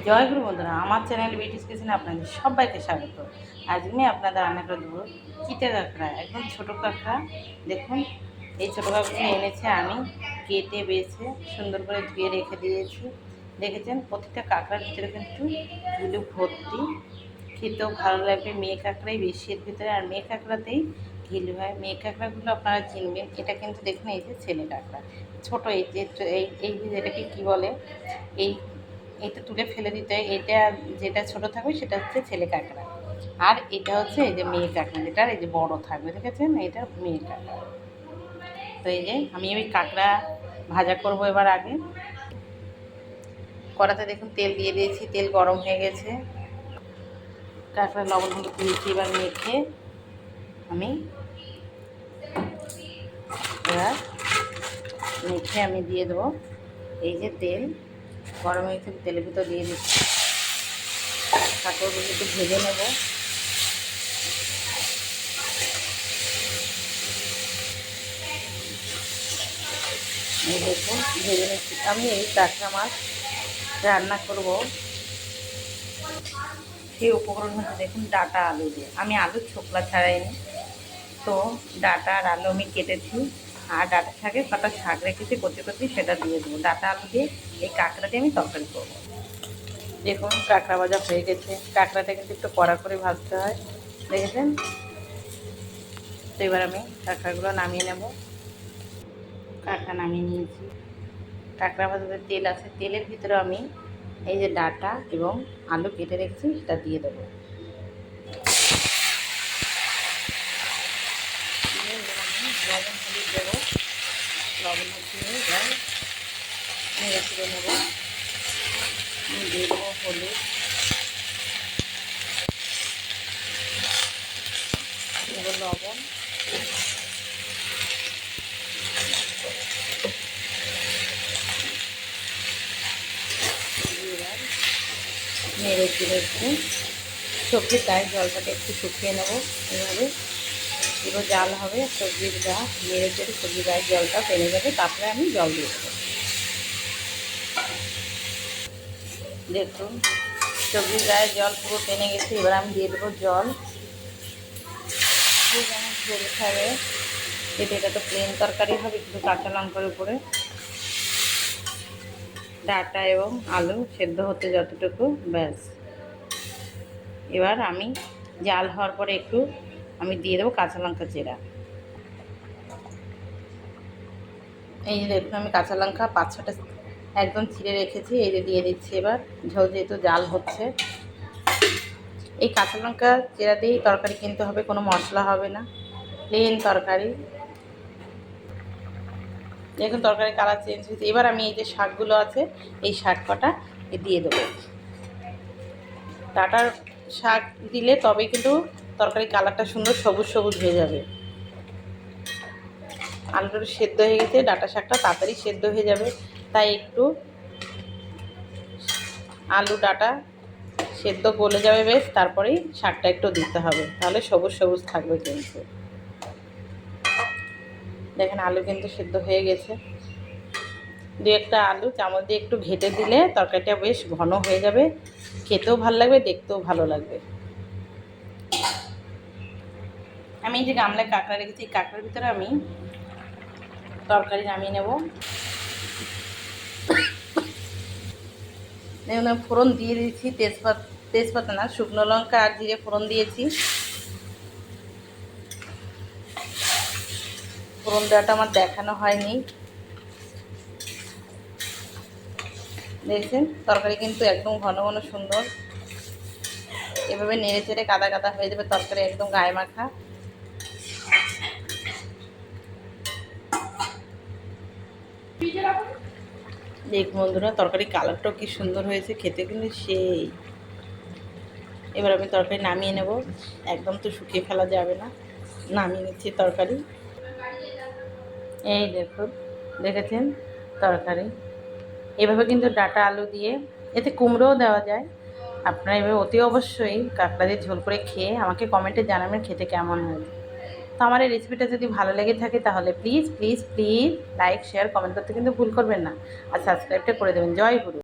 জয় গুরু বন্ধুরা, আমার চ্যানেল বিটিস কিচেনে আপনাদের সবাইকে স্বাগত। আজ আমি আপনাদের রান্না করে দেবো চিটে কাঁকড়া, একদম ছোটো কাঁকড়া। দেখুন, এই ছোটো কাঁকড়া এনেছে আমি, কেটে বেছে সুন্দর করে ধুয়ে রেখে দিয়েছি। দেখেছেন, প্রতিটা কাঁকড়ার ভিতরে কিন্তু ধুলো ভর্তি, খেতেও ভালো লাগবে। মেয়ে কাঁকড়াই বেশি এর ভিতরে, আর মেয়ে কাঁকড়াতেই ঘিলু হয়। মেয়ে কাঁকড়াগুলো আপনারা চিনবেন। এটা কিন্তু দেখুন, এই যে ছেলে কাঁকড়া, ছোটো, এই যে এটাকে কী বলে, এই এটা তুলে ফেলে দিতে হয়। এটা যেটা ছোট থাকবে সেটা হচ্ছে ছেলে কাঁকড়া, আর এটা হচ্ছে এই যে মেয়ে কাঁকড়া, যেটার এই যে বড় থাকবে, দেখেছেন, এটা মেয়ে কাঁকড়া। তো এই যে আমি ওই কাঁকড়া ভাজা করব। এবার আগে কড়াতে দেখুন তেল দিয়ে দিয়েছি, তেল গরম হয়ে গেছে। কাঁকড়া লবণ হলুদ দিয়েছি, এবার মেখে আমি দিয়ে দেবো এই যে তেল গরম হয়ে গেছে, তেলের ভিতর দিয়ে দিচ্ছি। কাঁকড়াগুলো একটু ভেজে নেব। এই দেখুন, ভেজে নিচ্ছি। আমি এই কাঁকড়া মাছ রান্না করব, সেই উপকরণ হচ্ছে দেখুন ডাঁটা আলু দিয়ে। আমি আলুর ছোকলা ছাড়াইনি, তো ডাঁটা আর আলু আমি কেটেছি, আর ডাঁটা শাকে কটা শাক রেখেছি কচি কচি, সেটা দিয়ে দেবো। ডাঁটা আলু দিয়ে এই কাঁকড়া দিয়ে আমি তরকারি করবো। দেখুন, কাঁকড়া ভাজা হয়ে গেছে। কাঁকড়াটা কিন্তু একটু কড়া করে ভাজতে হয়, দেখেছেন। তো এবার আমি কাঁকড়াগুলো নামিয়ে নেব। কাঁকড়া নামিয়ে নিয়েছি। কাঁকড়া ভাজাতে তেল আছে, তেলের ভিতরে আমি এই যে ডাঁটা এবং আলু কেটে রেখেছি সেটা দিয়ে দেবো। লবণ হলুদ দেবো, লবণ হলুদ এবার নেড়ে ছেড়ে নেবো। দিয়ে দেবো হলুদ, দেবো লবণ, এবার নেড়ে চেড়ে একটু সবজির গায়ে জলটাকে একটু শুকিয়ে নেবো। এভাবে পুরো জাল হবে, সবজির গা নেড়ে চেড়ে সবজির গায়ে জলটা টেনে যাবে, তারপরে আমি জল দিয়ে দেবো। দেখুন, সবজির গায়ে জল পুরো টেনে গেছে। এবার আমি দিয়ে দেবো জল। যেমন ঝোল খাবে, এটা তো প্লেন তরকারি হবে, একটু কাঁচা লঙ্কার উপরে ডাঁটা এবং আলু সেদ্ধ হতে যতটুকু, ব্যাস। এবার আমি জাল হওয়ার পরে একটু আমি দিয়ে দেবো কাঁচা লঙ্কা চেরা। এই যে দেখুন, আমি কাঁচা লঙ্কা 5-6টা একদম ছিঁড়ে রেখেছি, এই যে দিয়ে দিচ্ছি। এবার ঝোল যেহেতু জাল হচ্ছে, এই কাঁচা লঙ্কা চেরা দিয়েই তরকারি কিনতে হবে, কোনো মশলা হবে না, প্লেন তরকারি। দেখুন, তরকারি কালার চেঞ্জ হয়েছে। এবার আমি এই যে শাকগুলো আছে, এই শাক কটা দিয়ে দেবো। ডাঁটার শাক দিলে তবেই কিন্তু তরকারি কালারটা সুন্দর সবুজ সবুজ হয়ে যাবে। আলুটা সেদ্ধ হয়ে গেছে, ডাঁটা শাকটা তাড়াতাড়ি সেদ্ধ হয়ে যাবে, তাই একটু আলু ডাঁটা সেদ্ধ গলে যাবে বেশ, তারপরেই শাকটা একটু দিতে হবে, তাহলে সবুজ সবুজ থাকবে। কিন্তু দেখেন, আলু কিন্তু সেদ্ধ হয়ে গেছে। দু একটা আলু চামচ দিয়ে একটু ঘেটে দিলে তরকারিটা বেশ ঘন হয়ে যাবে, খেতেও ভালো লাগবে, দেখতেও ভালো লাগবে। আমি এই যে গামলায় কাঁকড়া রেখেছি, কাঁকড়ার ভিতরে আমি তরকারি নামিয়ে নেব। দেখুন, ফোড়ন দিয়ে দিয়েছি, তেজপাতা না, শুকনো লঙ্কা আর জিরে ফোড়ন দিয়েছি। ফোড়ন দেওয়াটা আমার দেখানো হয়নি। দেখছেন, তরকারি কিন্তু একদম ঘন ঘন সুন্দর। এভাবে নেড়ে চেড়ে কাদা কাদা হয়ে যাবে তরকারি, একদম গায়ে মাখা। দেখুন বন্ধুরা, তরকারি কালারটাও কি সুন্দর হয়েছে, খেতে কিন্তু সেই। এবার আমি তরকারি নামিয়ে নেব, একদম তো শুকিয়ে ফেলা যাবে না। নামিয়ে নিচ্ছি তরকারি। এই দেখুন, দেখেছেন তরকারি। এভাবে কিন্তু ডাঁটা আলু দিয়ে, এতে কুমড়োও দেওয়া যায়। আপনারা এভাবে অতি অবশ্যই কাঁকড়া দিয়ে ঝোল করে খেয়ে আমাকে কমেন্টে জানাবেন খেতে কেমন হয়েছে। তো আমার এই রেসিপিটা যদি ভালো লেগে থাকে তাহলে please please please like share comment করতে কিন্তু ভুল করবেন না, আর সাবস্ক্রাইবটা করে দেবেন। জয় গুরু।